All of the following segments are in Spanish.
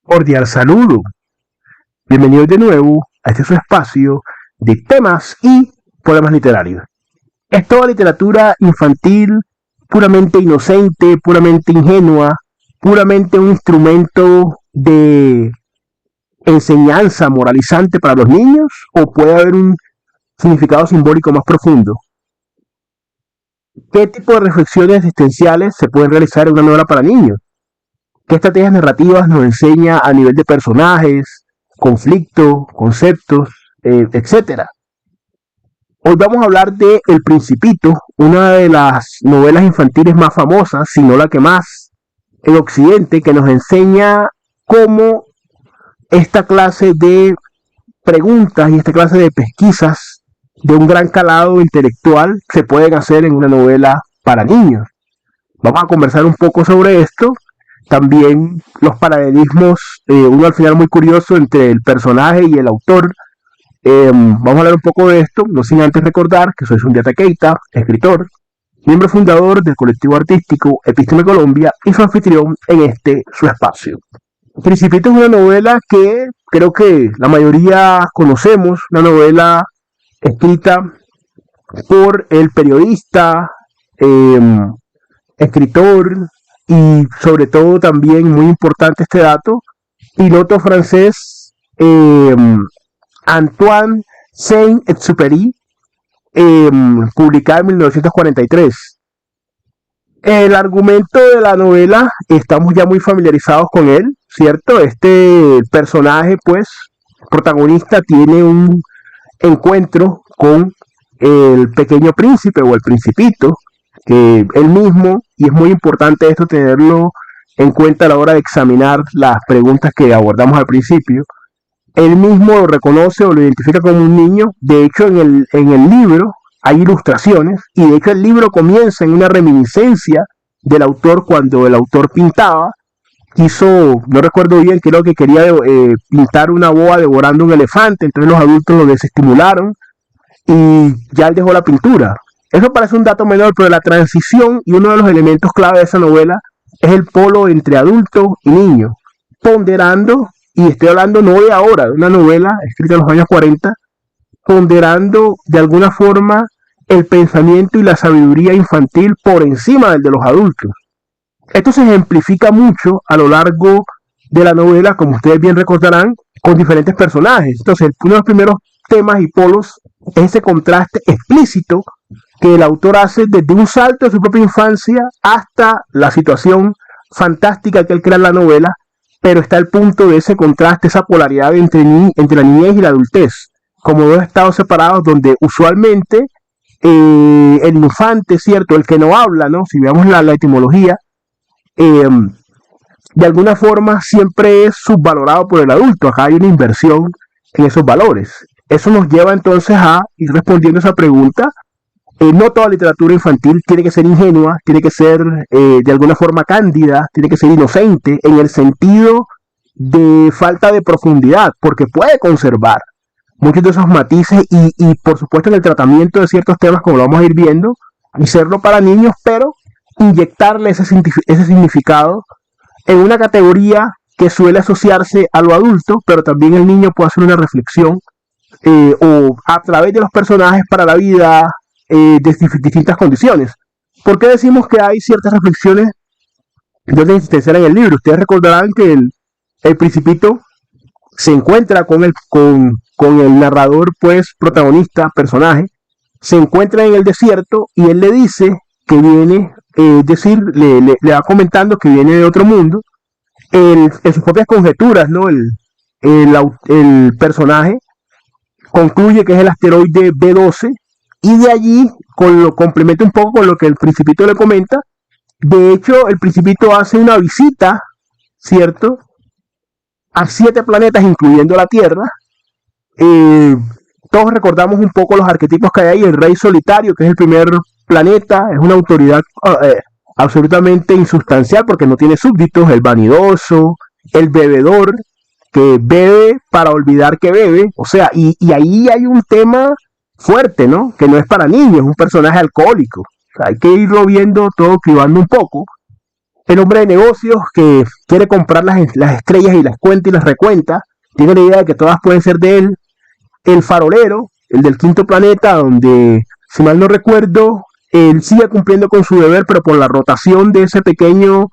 Cordial saludo. Bienvenidos de nuevo a este su espacio de temas y poemas literarios. Es toda literatura infantil, puramente inocente, puramente ingenua, puramente un instrumento de enseñanza moralizante para los niños, o puede haber un significado simbólico más profundo. ¿Qué tipo de reflexiones existenciales se pueden realizar en una novela para niños? ¿Qué estrategias narrativas nos enseña a nivel de personajes, conflicto, conceptos, etcétera? Hoy vamos a hablar de El Principito, una de las novelas infantiles más famosas, si no la que más, en Occidente, que nos enseña cómo esta clase de preguntas y esta clase de pesquisas de un gran calado intelectual se pueden hacer en una novela para niños. Vamos a conversar un poco sobre esto, también los paralelismos, uno al final muy curioso entre el personaje y el autor. Vamos a hablar un poco de esto, no sin antes recordar que soy Sundiata Keita, escritor, miembro fundador del colectivo artístico Epísteme Colombia y su anfitrión en este su espacio. Principito es una novela que creo que la mayoría conocemos, una novela escrita por el periodista, eh, escritor y sobre todo también muy importante este dato, piloto francés, Antoine Saint-Exupéry, publicada en 1943. El argumento de la novela, estamos ya muy familiarizados con él, ¿cierto? Este personaje, pues, protagonista, tiene un encuentro con el pequeño príncipe o el principito, que él mismo, y es muy importante esto tenerlo en cuenta a la hora de examinar las preguntas que abordamos al principio, él mismo lo reconoce o lo identifica como un niño. De hecho, en el libro hay ilustraciones y de hecho el libro comienza en una reminiscencia del autor cuando el autor pintaba. Quiso, no recuerdo bien, creo que quería pintar una boa devorando un elefante, entonces los adultos lo desestimularon y ya él dejó la pintura. Eso parece un dato menor, pero la transición y uno de los elementos clave de esa novela es el polo entre adulto y niño, ponderando, y estoy hablando no de ahora, de una novela escrita en los años 40, ponderando de alguna forma el pensamiento y la sabiduría infantil por encima del de los adultos. Esto se ejemplifica mucho a lo largo de la novela, como ustedes bien recordarán, con diferentes personajes. Entonces, uno de los primeros temas y polos es ese contraste explícito que el autor hace desde un salto de su propia infancia hasta la situación fantástica que él crea en la novela, pero está el punto de ese contraste, esa polaridad entre la niñez y la adultez, como dos estados separados donde usualmente el infante, cierto, el que no habla, ¿no? Si veamos la etimología, eh, de alguna forma siempre es subvalorado por el adulto. Acá hay una inversión en esos valores. Eso nos lleva entonces a ir respondiendo a esa pregunta. No toda literatura infantil tiene que ser ingenua, tiene que ser de alguna forma cándida, tiene que ser inocente en el sentido de falta de profundidad, porque puede conservar muchos de esos matices y por supuesto en el tratamiento de ciertos temas, como lo vamos a ir viendo, hacerlo para niños, pero inyectarle ese significado en una categoría que suele asociarse a lo adulto, pero también el niño puede hacer una reflexión o a través de los personajes para la vida de distintas condiciones. ¿Por qué decimos que hay ciertas reflexiones de orden existencial en el libro? Ustedes recordarán que el principito se encuentra con el narrador, pues protagonista, personaje, se encuentra en el desierto y él le dice que viene, decir, le va comentando que viene de otro mundo, en sus propias conjeturas, ¿no? El personaje concluye que es el asteroide B12 y de allí lo complementa un poco con lo que el principito le comenta. De hecho, el principito hace una visita, ¿cierto?, a 7 planetas, incluyendo la Tierra. Eh, Todos recordamos un poco los arquetipos que hay ahí. El rey solitario, que es el primer planeta, es una autoridad absolutamente insustancial porque no tiene súbditos. El vanidoso, el bebedor, que bebe para olvidar que bebe. O sea, y ahí hay un tema fuerte, ¿no? Que no es para niños, es un personaje alcohólico. O sea, hay que irlo viendo todo, cribando un poco. El hombre de negocios que quiere comprar las estrellas y las cuenta y las recuenta, tiene la idea de que todas pueden ser de él. El farolero, el del quinto planeta, donde, si mal no recuerdo, él sigue cumpliendo con su deber, pero por la rotación de ese pequeño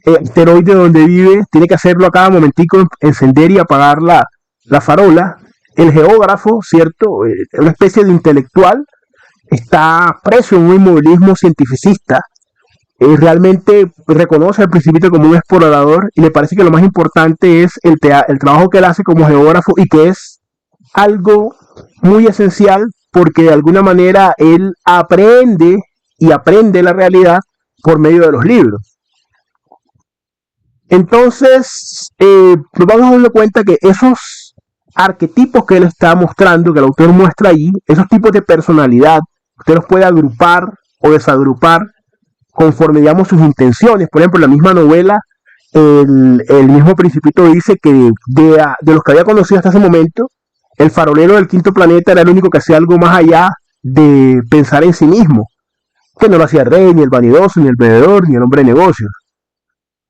asteroide donde vive, tiene que hacerlo a cada momentico, encender y apagar la farola. El geógrafo, ¿cierto? Una especie de intelectual, está preso en un inmovilismo cientificista. Realmente reconoce al Principito como un explorador y le parece que lo más importante es el trabajo que él hace como geógrafo y que es algo muy esencial porque de alguna manera él aprende y aprende la realidad por medio de los libros. Entonces, nos vamos dando cuenta que esos arquetipos que él está mostrando, que el autor muestra ahí, esos tipos de personalidad, usted los puede agrupar o desagrupar conforme digamos sus intenciones. Por ejemplo, en la misma novela, el mismo Principito dice que de los que había conocido hasta ese momento, el farolero del quinto planeta era el único que hacía algo más allá de pensar en sí mismo, que no lo hacía el rey, ni el vanidoso, ni el bebedor, ni el hombre de negocios.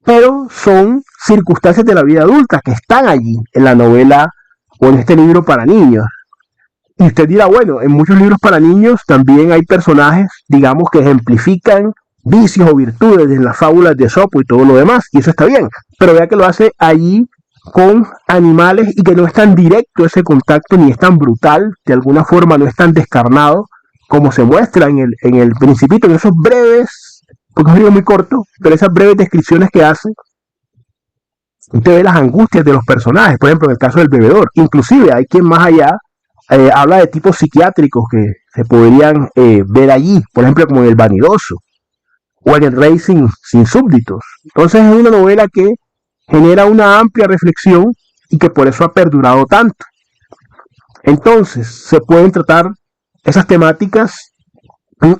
Pero son circunstancias de la vida adulta que están allí en la novela o en este libro para niños. Y usted dirá, bueno, en muchos libros para niños también hay personajes, digamos, que ejemplifican vicios o virtudes en las fábulas de Esopo y todo lo demás, y eso está bien, pero vea que lo hace allí con animales y que no es tan directo ese contacto, ni es tan brutal, de alguna forma no es tan descarnado como se muestra en el Principito, en esos breves, porque es un libro muy corto, pero esas breves descripciones que hace, usted ve las angustias de los personajes, por ejemplo en el caso del bebedor, inclusive hay quien más allá habla de tipos psiquiátricos que se podrían ver allí, por ejemplo como en el vanidoso, o en el rey sin súbditos. Entonces es una novela que genera una amplia reflexión y que por eso ha perdurado tanto. Entonces se pueden tratar esas temáticas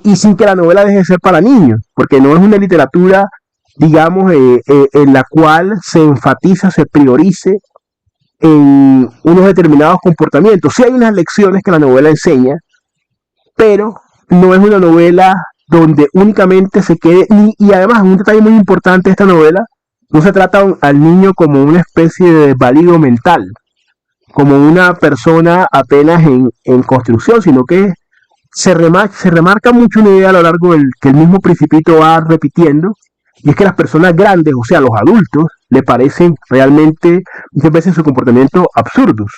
y sin que la novela deje de ser para niños, porque no es una literatura, digamos, en la cual se enfatiza, se priorice en unos determinados comportamientos. Sí hay unas lecciones que la novela enseña, pero no es una novela donde únicamente se quede, y además un detalle muy importante de esta novela, no se trata al niño como una especie de válido mental, como una persona apenas en construcción, sino que se remarca mucho una idea a lo largo del que el mismo Principito va repitiendo, y es que las personas grandes, o sea, los adultos, le parecen realmente muchas veces su comportamiento absurdos.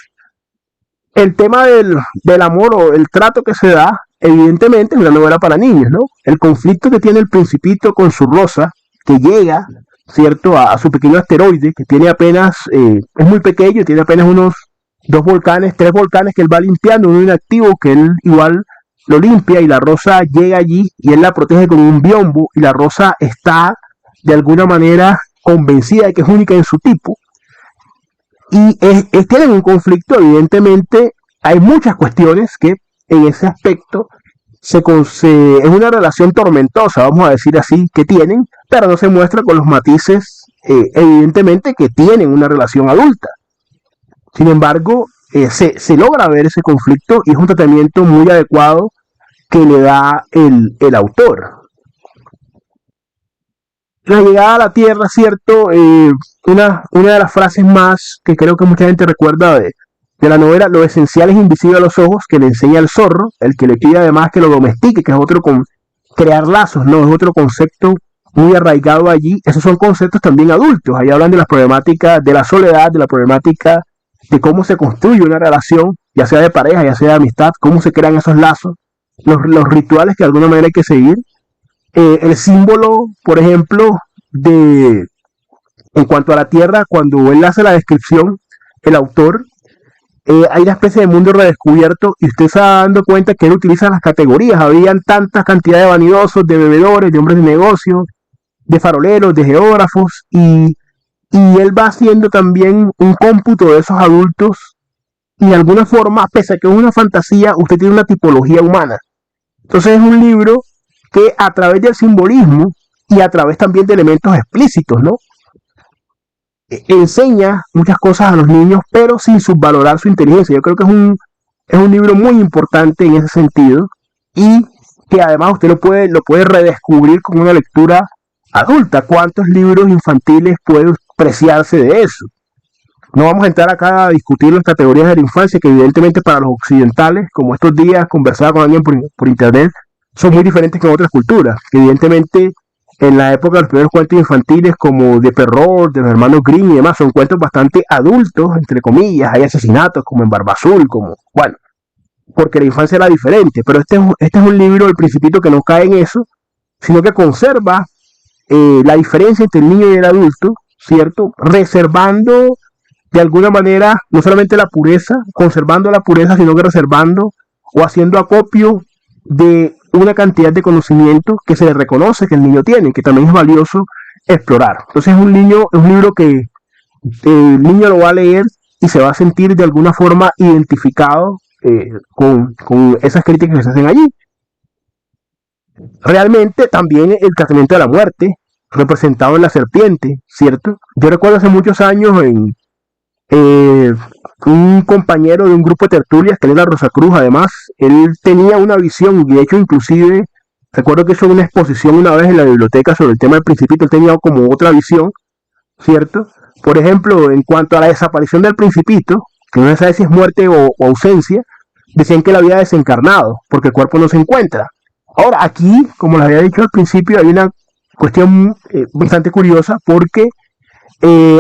El tema del amor o el trato que se da, evidentemente es una novela para niños, ¿no? El conflicto que tiene el Principito con su Rosa, que llega, ¿cierto?, a su pequeño asteroide, que tiene apenas, es muy pequeño, tiene apenas unos 2 volcanes, 3 volcanes que él va limpiando, uno inactivo que él igual lo limpia, y la Rosa llega allí y él la protege con un biombo, y la Rosa está de alguna manera convencida de que es única en su tipo, y tienen un conflicto. Evidentemente hay muchas cuestiones que en ese aspecto es una relación tormentosa, vamos a decir así, que tienen, pero no se muestra con los matices evidentemente que tienen una relación adulta. Sin embargo, se logra ver ese conflicto y es un tratamiento muy adecuado que le da el autor. La llegada a la Tierra, ¿cierto? Una de las frases más que creo que mucha gente recuerda de la novela, lo esencial es invisible a los ojos, que le enseña el zorro, el que le pide además que lo domestique, que es otro con crear lazos, ¿no? Es otro concepto muy arraigado allí. Esos son conceptos también adultos. Ahí hablan de las problemáticas de la soledad, de la problemática de cómo se construye una relación, ya sea de pareja, ya sea de amistad, cómo se crean esos lazos, los rituales que de alguna manera hay que seguir. El símbolo, por ejemplo, en cuanto a la Tierra, cuando él hace la descripción, el autor, hay una especie de mundo redescubierto y usted se va dando cuenta que él utiliza las categorías. Habían tantas cantidades de vanidosos, de bebedores, de hombres de negocios, de faroleros, de geógrafos, y él va haciendo también un cómputo de esos adultos, y de alguna forma, pese a que es una fantasía, usted tiene una tipología humana. Entonces es un libro que a través del simbolismo y a través también de elementos explícitos, ¿no? Enseña muchas cosas a los niños, pero sin subvalorar su inteligencia. Yo creo que es un libro muy importante en ese sentido, y que además usted lo puede redescubrir con una lectura adulta. ¿Cuántos libros infantiles puede apreciarse de eso? No vamos a entrar acá a discutir las categorías de la infancia, que evidentemente para los occidentales, como estos días conversaba con alguien por internet, son muy diferentes que en otras culturas. Que evidentemente en la época de los primeros cuentos infantiles, como de Perrault, de los hermanos Grimm y demás, son cuentos bastante adultos, entre comillas. Hay asesinatos como en Barba Azul, como, bueno, porque la infancia era diferente. Pero este es un libro, El Principito, que no cae en eso, sino que conserva la diferencia entre el niño y el adulto, ¿cierto? Reservando de alguna manera no solamente la pureza, conservando la pureza, sino que reservando o haciendo acopio de una cantidad de conocimiento que se le reconoce que el niño tiene, que también es valioso explorar. Entonces es un libro que el niño lo va a leer y se va a sentir de alguna forma identificado con esas críticas que se hacen allí. Realmente también el tratamiento de la muerte, representado en la serpiente, ¿cierto? Yo recuerdo hace muchos años eh, un compañero de un grupo de tertulias, que él era Rosacruz, además, él tenía una visión, y de hecho inclusive, recuerdo que hizo una exposición una vez en la biblioteca sobre el tema del Principito, él tenía como otra visión, ¿cierto? Por ejemplo, en cuanto a la desaparición del Principito, que no se sabe si es muerte o ausencia, decían que él había desencarnado, porque el cuerpo no se encuentra. Ahora, aquí, como les había dicho al principio, hay una cuestión bastante curiosa, porque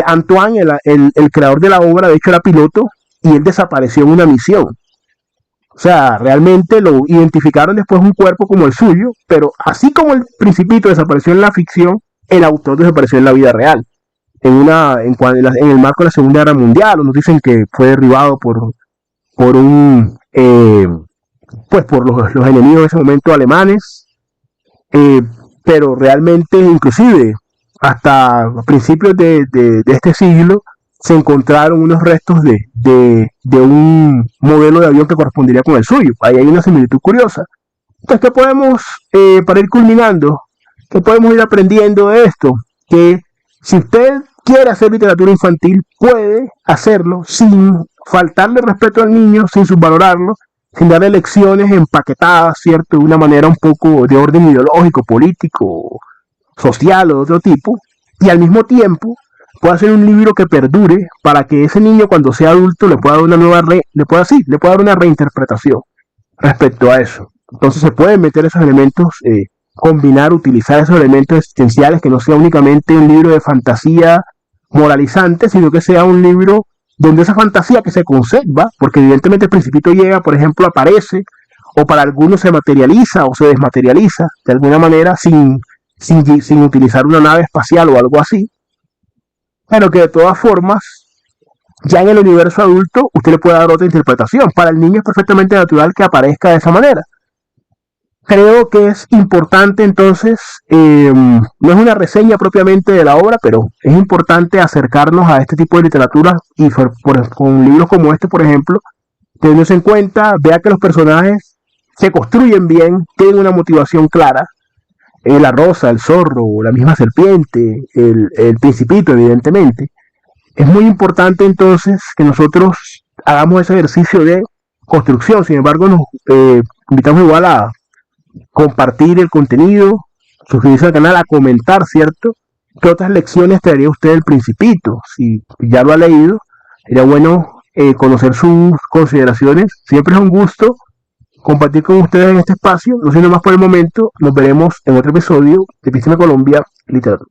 Antoine, el creador de la obra, de hecho era piloto, y él desapareció en una misión. O sea, realmente lo identificaron después un cuerpo como el suyo, pero así como el Principito desapareció en la ficción, el autor desapareció en la vida real. En el marco de la Segunda Guerra Mundial, nos dicen que fue derribado por un pues por los enemigos de ese momento alemanes, eh, pero realmente inclusive hasta principios de este siglo se encontraron unos restos de un modelo de avión que correspondería con el suyo. Ahí hay una similitud curiosa. Entonces, ¿qué podemos, para ir culminando, qué podemos ir aprendiendo de esto? Que si usted quiere hacer literatura infantil, puede hacerlo sin faltarle respeto al niño, sin subvalorarlo, sin darle lecciones empaquetadas, ¿cierto? De una manera un poco de orden ideológico, político, social o de otro tipo, y al mismo tiempo puede hacer un libro que perdure para que ese niño cuando sea adulto le pueda dar una nueva le pueda dar una reinterpretación respecto a eso. Entonces se pueden meter esos elementos, combinar, utilizar esos elementos existenciales, que no sea únicamente un libro de fantasía moralizante, sino que sea un libro donde esa fantasía que se conserva, porque evidentemente el Principito llega, por ejemplo, aparece, o para algunos se materializa o se desmaterializa de alguna manera sin utilizar una nave espacial o algo así, pero que de todas formas, ya en el universo adulto, usted le puede dar otra interpretación. Para el niño es perfectamente natural que aparezca de esa manera. Creo que es importante entonces, no es una reseña propiamente de la obra, pero es importante acercarnos a este tipo de literatura y con libros como este, por ejemplo, teniéndose en cuenta, vea que los personajes se construyen bien, tienen una motivación clara, la rosa, el zorro, la misma serpiente, el principito, evidentemente. Es muy importante entonces que nosotros hagamos ese ejercicio de construcción. Sin embargo, nos invitamos igual a compartir el contenido, suscribirse al canal, a comentar, ¿cierto? ¿Qué otras lecciones traería usted del Principito? Si ya lo ha leído, sería bueno conocer sus consideraciones. Siempre es un gusto compartir con ustedes en este espacio. No siendo más por el momento, nos veremos en otro episodio de Episteme Colombia Literatura.